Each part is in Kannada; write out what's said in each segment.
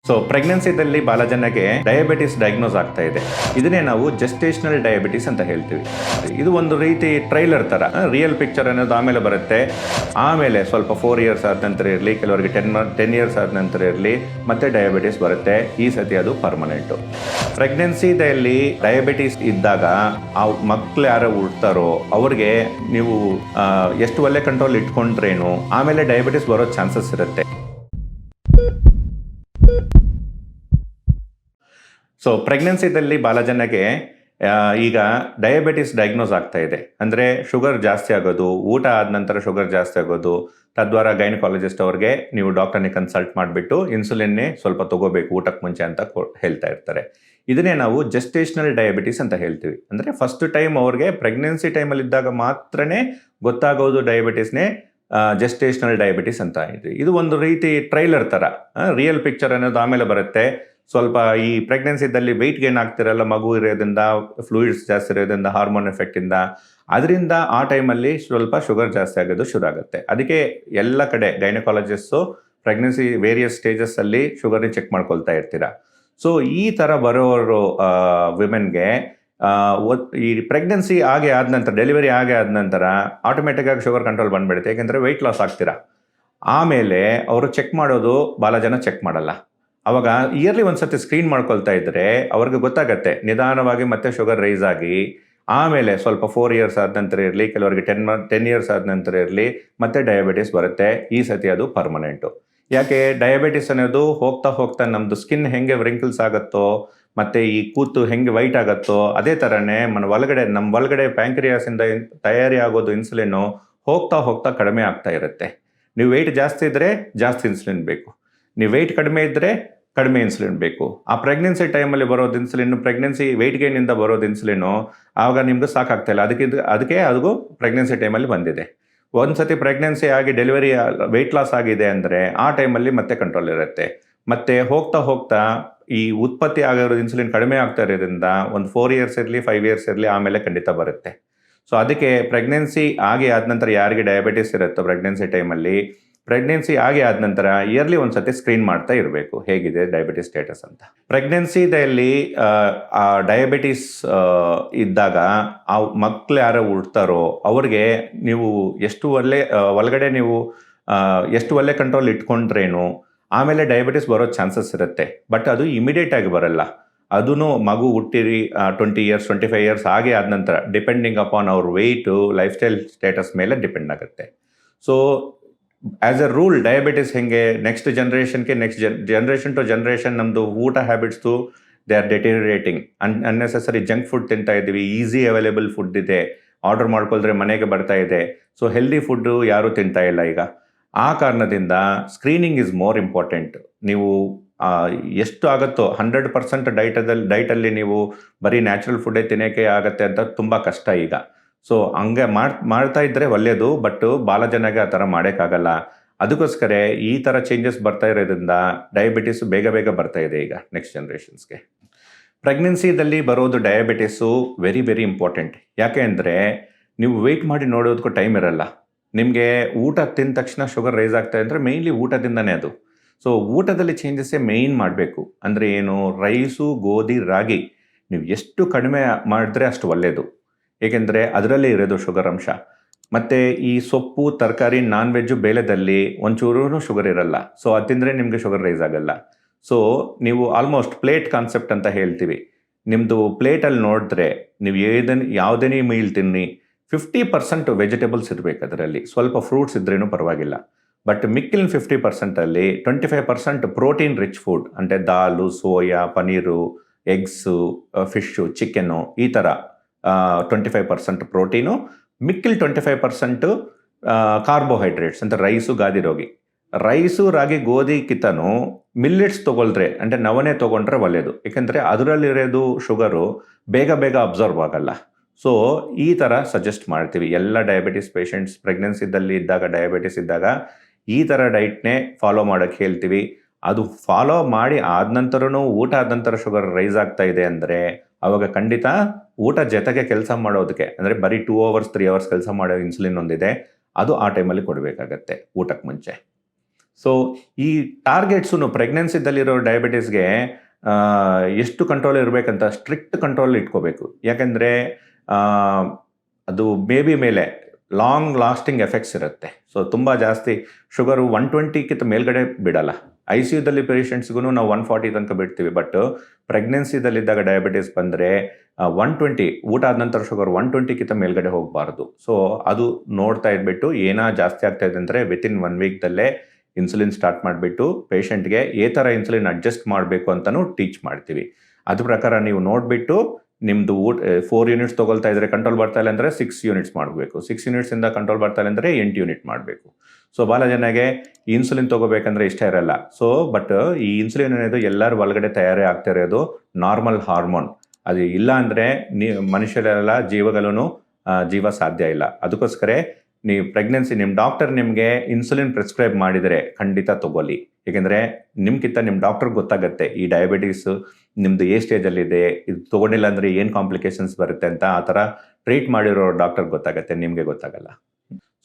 ಸೊ ಪ್ರೆಗ್ನೆನ್ಸಿದಲ್ಲಿ ಬಹಳ ಜನಕ್ಕೆ ಡಯಾಬಿಟಿಸ್ ಡಯಾಗ್ನೋಸ್ ಆಗ್ತಾ ಇದೆ. ಇದನ್ನೇ ನಾವು ಜೆಸ್ಟೇಷನಲ್ ಡಯಾಬಿಟಿಸ್ ಅಂತ ಹೇಳ್ತೀವಿ. ಇದು ಒಂದು ರೀತಿ ಟ್ರೈಲರ್ ತರ, ರಿಯಲ್ ಪಿಕ್ಚರ್ ಅನ್ನೋದು ಆಮೇಲೆ ಬರುತ್ತೆ. ಆಮೇಲೆ ಸ್ವಲ್ಪ 4 ಇಯರ್ಸ್ ಆದ ನಂತರ ಇರಲಿ, ಕೆಲವರಿಗೆ 10 ಇಯರ್ಸ್ ಆದ ನಂತರ ಇರಲಿ, ಮತ್ತೆ ಡಯಾಬಿಟಿಸ್ ಬರುತ್ತೆ. ಈ ಸತಿ ಅದು ಪರ್ಮನೆಂಟು. ಪ್ರೆಗ್ನೆನ್ಸಿದಲ್ಲಿ ಡಯಾಬಿಟಿಸ್ ಇದ್ದಾಗ ಆ ಮಕ್ಕಳು ಯಾರು ಹುಡ್ತಾರೋ ಅವ್ರಿಗೆ ನೀವು ಎಷ್ಟು ಒಳ್ಳೆ ಕಂಟ್ರೋಲ್ ಇಟ್ಕೊಂಡ್ರೇನು ಆಮೇಲೆ ಡಯಾಬಿಟಿಸ್ ಬರೋ ಚಾನ್ಸಸ್ ಇರುತ್ತೆ. ಸೊ ಪ್ರೆಗ್ನೆನ್ಸಿದಲ್ಲಿ ಭಾಳ ಜನಕ್ಕೆ ಈಗ ಡಯಾಬಿಟಿಸ್ ಡಯಾಗ್ನೋಸ್ ಆಗ್ತಾ ಇದೆ. ಅಂದರೆ ಶುಗರ್ ಜಾಸ್ತಿ ಆಗೋದು, ಊಟ ಆದ ನಂತರ ಶುಗರ್ ಜಾಸ್ತಿ ಆಗೋದು, ತದ್ವಾರ ಗೈನಕಾಲಜಿಸ್ಟ್ ಅವ್ರಿಗೆ ನೀವು ಡಾಕ್ಟರ್ನೇ ಕನ್ಸಲ್ಟ್ ಮಾಡಿಬಿಟ್ಟು ಇನ್ಸುಲಿನ್ನೇ ಸ್ವಲ್ಪ ತಗೋಬೇಕು ಊಟಕ್ಕೆ ಮುಂಚೆ ಅಂತ ಹೇಳ್ತಾ ಇರ್ತಾರೆ. ಇದನ್ನೇ ನಾವು ಜೆಸ್ಟೇಷನಲ್ ಡಯಾಬಿಟಿಸ್ ಅಂತ ಹೇಳ್ತೀವಿ. ಅಂದರೆ ಫಸ್ಟ್ ಟೈಮ್ ಅವ್ರಿಗೆ ಪ್ರೆಗ್ನೆನ್ಸಿ ಟೈಮಲ್ಲಿ ಇದ್ದಾಗ ಮಾತ್ರನೇ ಗೊತ್ತಾಗೋದು ಡಯಾಬಿಟಿಸ್ನೇ ಜೆಸ್ಟೇಷನಲ್ ಡಯಾಬಿಟಿಸ್ ಅಂತ ಇದೆ. ಇದು ಒಂದು ರೀತಿ ಟ್ರೈಲರ್ ಥರ, ರಿಯಲ್ ಪಿಕ್ಚರ್ ಅನ್ನೋದು ಆಮೇಲೆ ಬರುತ್ತೆ. ಸ್ವಲ್ಪ ಈ ಪ್ರೆಗ್ನೆನ್ಸಿದಲ್ಲಿ ವೆಯ್ಟ್ ಗೇನ್ ಆಗ್ತಿರಲ್ಲ, ಮಗು ಇರೋದ್ರಿಂದ, ಫ್ಲೂಯಿಡ್ಸ್ ಜಾಸ್ತಿ ಇರೋದ್ರಿಂದ, ಹಾರ್ಮೋನ್ ಎಫೆಕ್ಟಿಂದ, ಅದರಿಂದ ಆ ಟೈಮಲ್ಲಿ ಸ್ವಲ್ಪ ಶುಗರ್ ಜಾಸ್ತಿ ಆಗೋದು ಶುರು ಆಗುತ್ತೆ. ಅದಕ್ಕೆ ಎಲ್ಲ ಕಡೆ ಗೈನಕಾಲಜಿಸ್ಟು ಪ್ರೆಗ್ನೆನ್ಸಿ ವೇರಿಯಸ್ ಸ್ಟೇಜಸ್ಸಲ್ಲಿ ಶುಗರ್ನ ಚೆಕ್ ಮಾಡ್ಕೊಳ್ತಾ ಇರ್ತೀರ. ಸೊ ಈ ಥರ ಬರೋರು ವಿಮೆನ್ಗೆ ಈ ಪ್ರೆಗ್ನೆನ್ಸಿ ಆಗಿ ಆದ ನಂತರ, ಡೆಲಿವರಿ ಆಗಿ ಆದ ನಂತರ ಆಟೋಮೆಟಿಕ್ಕಾಗಿ ಶುಗರ್ ಕಂಟ್ರೋಲ್ ಬಂದ್ಬಿಡುತ್ತೆ. ಯಾಕೆಂದರೆ ವೆಯ್ಟ್ ಲಾಸ್ ಆಗ್ತೀರಾ. ಆಮೇಲೆ ಅವರು ಚೆಕ್ ಮಾಡೋದು ಭಾಳ ಜನ ಚೆಕ್ ಮಾಡಲ್ಲ. ಅವಾಗ ಇಯರ್ಲಿ ಒಂದ್ಸತಿ ಸ್ಕ್ರೀನ್ ಮಾಡ್ಕೊಳ್ತಾ ಇದ್ರೆ ಅವ್ರಿಗೆ ಗೊತ್ತಾಗತ್ತೆ, ನಿಧಾನವಾಗಿ ಮತ್ತೆ ಶುಗರ್ ರೈಸ್ ಆಗಿ ಆಮೇಲೆ ಸ್ವಲ್ಪ 4 ಇಯರ್ಸ್ ಆದ ನಂತರ ಇರಲಿ, ಕೆಲವರಿಗೆ 10 ಇಯರ್ಸ್ ಆದ ನಂತರ ಇರಲಿ, ಮತ್ತೆ ಡಯಾಬಿಟಿಸ್ ಬರುತ್ತೆ. ಈ ಸತಿ ಅದು ಪರ್ಮನೆಂಟು. ಯಾಕೆ ಡಯಾಬಿಟಿಸ್ ಅನ್ನೋದು ಹೋಗ್ತಾ ಹೋಗ್ತಾ ನಮ್ಮದು ಸ್ಕಿನ್ ಹೆಂಗೆ ವ್ರಿಂಕಲ್ಸ್ ಆಗುತ್ತೋ ಮತ್ತು ಈ ಕೂತು ಹೆಂಗೆ ವೈಟ್ ಆಗುತ್ತೋ ಅದೇ ಥರನೇ ನಮ್ಮ ಒಳಗಡೆ ಪ್ಯಾಂಕ್ರಿಯಾಸಿಂದ ತಯಾರಿ ಆಗೋದು ಇನ್ಸುಲಿನ್ನು ಹೋಗ್ತಾ ಹೋಗ್ತಾ ಕಡಿಮೆ ಆಗ್ತಾ ಇರುತ್ತೆ. ನೀವು ವೆಯ್ಟ್ ಜಾಸ್ತಿ ಇದ್ದರೆ ಜಾಸ್ತಿ ಇನ್ಸುಲಿನ್ ಬೇಕು, ನೀವು ವೆಯ್ಟ್ ಕಡಿಮೆ ಇದ್ದರೆ ಕಡಿಮೆ ಇನ್ಸುಲಿನ್ ಬೇಕು. ಆ ಪ್ರೆಗ್ನೆನ್ಸಿ ಟೈಮಲ್ಲಿ ಬರೋದು ಇನ್ಸುಲಿನ್, ಪ್ರೆಗ್ನೆನ್ಸಿ ವೆಯ್ಟ್ ಗೇನಿಂದ ಬರೋದು ಇನ್ಸುಲಿನ್ನು ಆವಾಗ ನಿಮ್ಗೆ ಸಾಕಾಗ್ತಾ ಇಲ್ಲ. ಅದಕ್ಕೆ ಅದು ಪ್ರೆಗ್ನೆನ್ಸಿ ಟೈಮಲ್ಲಿ ಬಂದಿದೆ. ಒಂದ್ಸತಿ ಪ್ರೆಗ್ನೆನ್ಸಿ ಆಗಿ ಡೆಲಿವರಿ ವೆಯ್ಟ್ ಲಾಸ್ ಆಗಿದೆ ಅಂದರೆ ಆ ಟೈಮಲ್ಲಿ ಮತ್ತೆ ಕಂಟ್ರೋಲ್ ಇರುತ್ತೆ. ಮತ್ತೆ ಹೋಗ್ತಾ ಹೋಗ್ತಾ ಈ ಉತ್ಪತ್ತಿ ಆಗಿರೋ ಇನ್ಸುಲಿನ್ ಕಡಿಮೆ ಆಗ್ತಾ ಇರೋದ್ರಿಂದ ಒಂದು 4 ಇಯರ್ಸ್ ಇರಲಿ, 5 ಇಯರ್ಸ್ ಇರಲಿ, ಆಮೇಲೆ ಖಂಡಿತ ಬರುತ್ತೆ. ಸೊ ಅದಕ್ಕೆ ಪ್ರೆಗ್ನೆನ್ಸಿ ಆಗಿ ಆದ ನಂತರ ಯಾರಿಗೆ ಡಯಾಬಿಟಿಸ್ ಇರುತ್ತೋ ಪ್ರೆಗ್ನೆನ್ಸಿ ಆಗಿ ಆದ ನಂತರ ಇಯರ್ಲಿ ಒಂದ್ಸತಿ ಸ್ಕ್ರೀನ್ ಮಾಡ್ತಾ ಇರಬೇಕು ಹೇಗಿದೆ ಡಯಾಬಿಟಿಸ್ ಸ್ಟೇಟಸ್ ಅಂತ. ಪ್ರೆಗ್ನೆನ್ಸಿದಲ್ಲಿ ಡಯಾಬಿಟಿಸ್ ಇದ್ದಾಗ ಆ ಮಕ್ಕಳು ಯಾರು ಹುಡ್ತಾರೋ ಅವ್ರಿಗೆ ನೀವು ಒಳಗಡೆ ನೀವು ಎಷ್ಟು ಒಳ್ಳೆ ಕಂಟ್ರೋಲ್ ಇಟ್ಕೊಂಡ್ರೇನು ಆಮೇಲೆ ಡಯಾಬಿಟಿಸ್ ಬರೋ ಚಾನ್ಸಸ್ ಇರುತ್ತೆ. ಬಟ್ ಅದು ಇಮಿಡಿಯೇಟ್ ಆಗಿ ಬರಲ್ಲ. ಅದೂ ಮಗು ಹುಟ್ಟಿರಿ 20 ಇಯರ್ಸ್ 25 ಇಯರ್ಸ್ ಆಗಿ ಆದ ನಂತರ ಡಿಪೆಂಡಿಂಗ್ ಅಪಾನ್ ಅವ್ರ ವೆಯ್ಟು, ಲೈಫ್ ಸ್ಟೈಲ್ ಸ್ಟೇಟಸ್ ಮೇಲೆ ಡಿಪೆಂಡ್ ಆಗುತ್ತೆ. So as a rule diabetes ಹೆಂಗೆ ನೆಕ್ಸ್ಟ್ ಜನರೇಷನ್ ಟು ಜನರೇಷನ್ ನಮ್ಮದು ಊಟ habits they are deteriorating. Unnecessary junk food ತಿಂತಾ ಇದ್ದೀವಿ, ಈಸಿ ಅವೈಲೇಬಲ್ ಫುಡ್ ಇದೆ, ಆರ್ಡರ್ ಮಾಡ್ಕೊಳ್ದ್ರೆ ಮನೆಗೆ ಬರ್ತಾ ಇದೆ. ಸೊ ಹೆಲ್ದಿ ಫುಡ್ಡು ಯಾರೂ ತಿಂತಾ ಇಲ್ಲ ಈಗ. ಆ ಕಾರಣದಿಂದ ಸ್ಕ್ರೀನಿಂಗ್ ಈಸ್ ಮೋರ್ ಇಂಪಾರ್ಟೆಂಟ್. ನೀವು ಎಷ್ಟು ಆಗುತ್ತೋ 100% ಡೈಟಲ್ಲಿ ನೀವು ಬರೀ ನ್ಯಾಚುರಲ್ ಫುಡ್ಡೇ ತಿನ್ನೋಕ್ಕೆ ಆಗುತ್ತೆ ಅಂತ ತುಂಬ ಕಷ್ಟ ಈಗ. ಸೊ ಹಂಗೆ ಮಾಡ್ತಾ ಇದ್ದರೆ ಒಳ್ಳೆಯದು. ಬಟ್ ಭಾಳ ಜನಕ್ಕೆ ಆ ಥರ ಮಾಡೋಕ್ಕಾಗಲ್ಲ. ಅದಕ್ಕೋಸ್ಕರ ಈ ಥರ ಚೇಂಜಸ್ ಬರ್ತಾ ಇರೋದ್ರಿಂದ ಡಯಾಬಿಟಿಸು ಬೇಗ ಬರ್ತಾ ಇದೆ ಈಗ ನೆಕ್ಸ್ಟ್ ಜನ್ರೇಷನ್ಸ್ಗೆ. ಪ್ರೆಗ್ನೆನ್ಸಿದಲ್ಲಿ ಬರೋದು ಡಯಾಬಿಟಿಸು ವೆರಿ ವೆರಿ ಇಂಪಾರ್ಟೆಂಟ್. ಯಾಕೆ ಅಂದರೆ ನೀವು ವೆಯ್ಟ್ ಮಾಡಿ ನೋಡೋದಕ್ಕೂ ಟೈಮ್ ಇರಲ್ಲ. ನಿಮಗೆ ಊಟ ತಿಂದ ತಕ್ಷಣ ಶುಗರ್ ರೈಸ್ ಆಗ್ತಾ ಅಂದರೆ ಮೇಯ್ನ್ಲಿ ಊಟದಿಂದನೇ ಅದು. ಸೊ ಊಟದಲ್ಲಿ ಚೇಂಜಸ್ಸೇ ಮೇಯ್ನ್ ಮಾಡಬೇಕು. ಅಂದರೆ ಏನು, ರೈಸು, ಗೋಧಿ, ರಾಗಿ ನೀವು ಎಷ್ಟು ಕಡಿಮೆ ಮಾಡಿದ್ರೆ ಅಷ್ಟು ಒಳ್ಳೆಯದು. ಏಕೆಂದರೆ ಅದರಲ್ಲೇ ಇರೋದು ಶುಗರ್ ಅಂಶ. ಮತ್ತು ಈ ಸೊಪ್ಪು, ತರಕಾರಿ, ನಾನ್ ವೆಜ್ಜು, ಬೇಳೆದಲ್ಲಿ ಒಂಚೂರೂ ಶುಗರ್ ಇರಲ್ಲ. ಸೊ ಅದು ತಿಂದರೆ ನಿಮಗೆ ಶುಗರ್ ರೈಸ್ ಆಗಲ್ಲ. ಸೊ ನೀವು ಆಲ್ಮೋಸ್ಟ್ ಪ್ಲೇಟ್ ಕಾನ್ಸೆಪ್ಟ್ ಅಂತ ಹೇಳ್ತೀವಿ. ನಿಮ್ಮದು ಪ್ಲೇಟಲ್ಲಿ ನೋಡಿದ್ರೆ ನೀವು ಯಾವುದೇ ಮೀಲ್ ತಿನ್ನಿ 50% ವೆಜಿಟೇಬಲ್ಸ್ ಇರಬೇಕು. ಅದರಲ್ಲಿ ಸ್ವಲ್ಪ ಫ್ರೂಟ್ಸ್ ಇದ್ರೇನು ಪರವಾಗಿಲ್ಲ. ಬಟ್ ಮಿಕ್ಕಿನ 50%ಅಲ್ಲಿ 25% ಪ್ರೋಟೀನ್ ರಿಚ್ ಫುಡ್, ಅಂದರೆ ದಾಲು, soya, paneer, eggs, fish, chicken, ಈ ಥರ 25% ಪ್ರೋಟೀನು, ಮಿಕ್ಕಿಲ್ 25% ಕಾರ್ಬೋಹೈಡ್ರೇಟ್ಸ್ ಅಂತ ರೈಸು, ರಾಗಿ, ಗೋಧಿಗಿಂತನೂ ಮಿಲ್ಲೆಟ್ಸ್ ತೊಗೊಳ್ದ್ರೆ, ಅಂದರೆ ನವಣೆ ತೊಗೊಂಡ್ರೆ ಒಳ್ಳೆಯದು. ಏಕೆಂದರೆ ಅದರಲ್ಲಿರೋದು ಶುಗರು ಬೇಗ ಅಬ್ಸರ್ವ್ ಆಗಲ್ಲ. ಸೊ ಈ ಥರ ಸಜೆಸ್ಟ್ ಮಾಡ್ತೀವಿ ಎಲ್ಲ ಡಯಾಬಿಟಿಸ್ ಪೇಷಂಟ್ಸ್. ಪ್ರೆಗ್ನೆನ್ಸಿದಲ್ಲಿ ಡಯಾಬಿಟಿಸ್ ಇದ್ದಾಗ ಈ ಥರ ಡೈಟ್ನೇ ಫಾಲೋ ಮಾಡೋಕ್ಕೆ ಹೇಳ್ತೀವಿ. ಅದು ಫಾಲೋ ಮಾಡಿ ಆದ ನಂತರನೂ ಊಟ ಆದ ನಂತರ ಶುಗರ್ ರೈಸ್ ಆಗ್ತಾ ಇದೆ ಅಂದರೆ ಅವಾಗ ಖಂಡಿತ ಊಟ ಜೊತೆಗೆ ಕೆಲಸ ಮಾಡೋದಕ್ಕೆ, ಅಂದರೆ ಬರೀ 2 ಅವರ್ಸ್ 3 ಅವರ್ಸ್ ಕೆಲಸ ಮಾಡೋ ಇನ್ಸುಲಿನ್ ಒಂದಿದೆ, ಅದು ಆ ಟೈಮಲ್ಲಿ ಕೊಡಬೇಕಾಗತ್ತೆ ಊಟಕ್ಕೆ ಮುಂಚೆ. ಸೊ ಈ ಟಾರ್ಗೆಟ್ಸು ಪ್ರೆಗ್ನೆನ್ಸಿದಲ್ಲಿರೋ ಡಯಾಬಿಟೀಸ್ಗೆ ಎಷ್ಟು ಕಂಟ್ರೋಲ್ ಇರಬೇಕಂತ ಸ್ಟ್ರಿಕ್ಟ್ ಕಂಟ್ರೋಲ್ ಇಟ್ಕೋಬೇಕು. ಯಾಕೆಂದರೆ ಅದು ಬೇಬಿ ಮೇಲೆ ಲಾಂಗ್ ಲಾಸ್ಟಿಂಗ್ ಎಫೆಕ್ಟ್ಸ್ ಇರುತ್ತೆ. ಸೊ ತುಂಬ ಜಾಸ್ತಿ ಶುಗರು 120ಕ್ಕಿಂತ ಮೇಲ್ಗಡೆ ಬಿಡಲ್ಲ. ICUದಲ್ಲಿ ಪೇಷಂಟ್ಸ್ಗೂ ನಾವು 140 ತನಕ ಬಿಡ್ತೀವಿ. ಬಟ್ ಪ್ರೆಗ್ನೆನ್ಸಿದಲ್ಲಿದ್ದಾಗ ಡಯಾಬಿಟೀಸ್ ಬಂದರೆ 120 ಊಟ ಆದ ನಂತರ ಶುಗರ್ 120ಕ್ಕಿಂತ ಮೇಲ್ಗಡೆ ಹೋಗಬಾರ್ದು. ಸೊ ಅದು ನೋಡ್ತಾ ಇದ್ಬಿಟ್ಟು ಜಾಸ್ತಿ ಆಗ್ತಾ ಇದೆ ಅಂದರೆ ವಿತಿನ್ 1 ವೀಕ್ದಲ್ಲೇ ಇನ್ಸುಲಿನ್ ಸ್ಟಾರ್ಟ್ ಮಾಡಿಬಿಟ್ಟು ಪೇಷಂಟ್ಗೆ ಥರ ಇನ್ಸುಲಿನ್ ಅಡ್ಜಸ್ಟ್ ಮಾಡಬೇಕು ಅಂತಲೂ ಟೀಚ್ ಮಾಡ್ತೀವಿ. ಅದ್ರ ಪ್ರಕಾರ ನೀವು ನೋಡಿಬಿಟ್ಟು ನಿಮ್ಮದು 4 ಯೂನಿಟ್ಸ್ ತೊಗೊಳ್ತಾ ಇದ್ದರೆ ಕಂಟ್ರೋಲ್ ಬರ್ತಾ ಇಲ್ಲ ಅಂದರೆ 6 ಯೂನಿಟ್ಸ್ ಮಾಡಬೇಕು. 6 ಯೂನಿಟ್ಸಿಂದ ಕಂಟ್ರೋಲ್ ಬರ್ತಾ ಇಲ್ಲ ಅಂದರೆ 8 ಯೂನಿಟ್ ಮಾಡಬೇಕು. ಸೊ ಭಾಳ ಜನಗೆ ಇನ್ಸುಲಿನ್ ತೊಗೋಬೇಕಂದ್ರೆ ಇಷ್ಟ ಇರಲ್ಲ. ಸೊ ಬಟ್ ಈ ಇನ್ಸುಲಿನ್ ಅನ್ನೋದು ಎಲ್ಲರ ಒಳಗಡೆ ತಯಾರಿ ಆಗ್ತಾ ಇರೋದು ನಾರ್ಮಲ್ ಹಾರ್ಮೋನ್. ಅದು ಇಲ್ಲ ಅಂದರೆ ಮನುಷ್ಯರೆಲ್ಲ ಜೀವ ಸಾಧ್ಯ ಇಲ್ಲ. ಅದಕ್ಕೋಸ್ಕರ ನೀವು ಪ್ರೆಗ್ನೆನ್ಸಿ ನಿಮ್ಮ ಡಾಕ್ಟರ್ ನಿಮಗೆ ಇನ್ಸುಲಿನ್ ಪ್ರಿಸ್ಕ್ರೈಬ್ ಮಾಡಿದರೆ ಖಂಡಿತ ತೊಗೊಳ್ಳಿ. ಏಕೆಂದರೆ ನಿಮ್ಗಿಂತ ನಿಮ್ಮ ಡಾಕ್ಟರ್ಗೆ ಗೊತ್ತಾಗುತ್ತೆ ಈ ಡಯಾಬಿಟೀಸು ನಿಮ್ಮದು ಸ್ಟೇಜಲ್ಲಿದೆ, ಇದು ತೊಗೊಂಡಿಲ್ಲ ಅಂದರೆ ಏನು ಕಾಂಪ್ಲಿಕೇಶನ್ಸ್ ಬರುತ್ತೆ ಅಂತ. ಆ ಥರ ಟ್ರೀಟ್ ಮಾಡಿರೋ ಡಾಕ್ಟರ್ಗೆ ಗೊತ್ತಾಗುತ್ತೆ, ನಿಮಗೆ ಗೊತ್ತಾಗಲ್ಲ.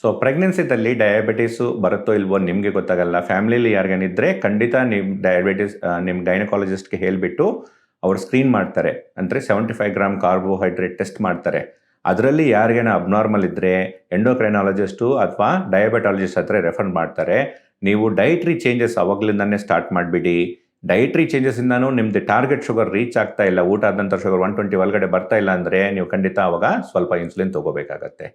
ಸೊ ಪ್ರೆಗ್ನೆನ್ಸಿದಲ್ಲಿ ಡಯಾಬಿಟೀಸು ಬರುತ್ತೋ ಇಲ್ವೋ ನಿಮಗೆ ಗೊತ್ತಾಗಲ್ಲ. ಫ್ಯಾಮಿಲಿಲಿ ಯಾರಿಗೇನಿದ್ರೆ ಖಂಡಿತ ನಿಮ್ಮ ಡಯಾಬಿಟೀಸ್ ನಿಮ್ಮ ಗೈನಕಾಲಜಿಸ್ಟ್ಗೆ ಹೇಳಿಬಿಟ್ಟು ಅವ್ರು ಸ್ಕ್ರೀನ್ ಮಾಡ್ತಾರೆ. ಅಂದರೆ 75 ಗ್ರಾಮ್ ಕಾರ್ಬೋಹೈಡ್ರೇಟ್ ಟೆಸ್ಟ್ ಮಾಡ್ತಾರೆ. ಅದರಲ್ಲಿ ಯಾರಿಗೇನ ಅಬ್ನಾರ್ಮಲ್ ಇದ್ದರೆ ಎಂಡೋಕ್ರೈನಾಲಜಿಸ್ಟು ಅಥವಾ ಡಯಾಬೆಟಾಲಜಿಸ್ಟ್ ಹತ್ರ ರೆಫರ್ ಮಾಡ್ತಾರೆ. ನೀವು ಡೈಟ್ರಿ ಚೇಂಜಸ್ ಅವಾಗಲಿಂದನೇ ಸ್ಟಾರ್ಟ್ ಮಾಡಿಬಿಡಿ. ಡೈಟ್ರಿ ಚೇಂಜಸ್ಸಿಂದನೂ ನಿಮ್ಮದು ಟಾರ್ಗೆಟ್ ಶುಗರ್ ರೀಚ್ ಆಗ್ತಾ ಇಲ್ಲ, ಊಟ ಆದ ನಂತರ ಶುಗರ್ 120 ಒಳಗಡೆ ಬರ್ತಾ ಇಲ್ಲ ಅಂದರೆ ನೀವು ಖಂಡಿತ ಅವಾಗ ಸ್ವಲ್ಪ ಇನ್ಸುಲಿನ್ ತೊಗೋಬೇಕಾಗತ್ತೆ.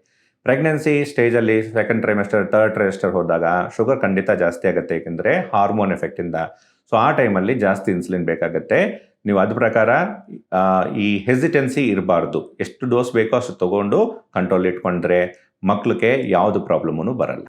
ಪ್ರೆಗ್ನೆನ್ಸಿ ಸ್ಟೇಜಲ್ಲಿ 2nd ಟ್ರೈಮೆಸ್ಟರ್ 3rd ಟ್ರೈಮೆಸ್ಟರ್ ಹೋದಾಗ ಶುಗರ್ ಖಂಡಿತ ಜಾಸ್ತಿ ಆಗುತ್ತೆ, ಏಕೆಂದರೆ ಹಾರ್ಮೋನ್ ಎಫೆಕ್ಟಿಂದ. ಸೊ ಆ ಟೈಮಲ್ಲಿ ಜಾಸ್ತಿ ಇನ್ಸುಲಿನ್ ಬೇಕಾಗುತ್ತೆ. ನೀವು ಅದ್ರ ಪ್ರಕಾರ ಈ ಹೆಸಿಟೆನ್ಸಿ ಇರಬಾರ್ದು. ಎಷ್ಟು ಡೋಸ್ ಬೇಕೋ ಅಷ್ಟು ತೊಗೊಂಡು ಕಂಟ್ರೋಲ್ ಇಟ್ಕೊಂಡ್ರೆ ಮಕ್ಳಿಗೆ ಯಾವುದು ಪ್ರಾಬ್ಲಮೂ ಬರಲ್ಲ.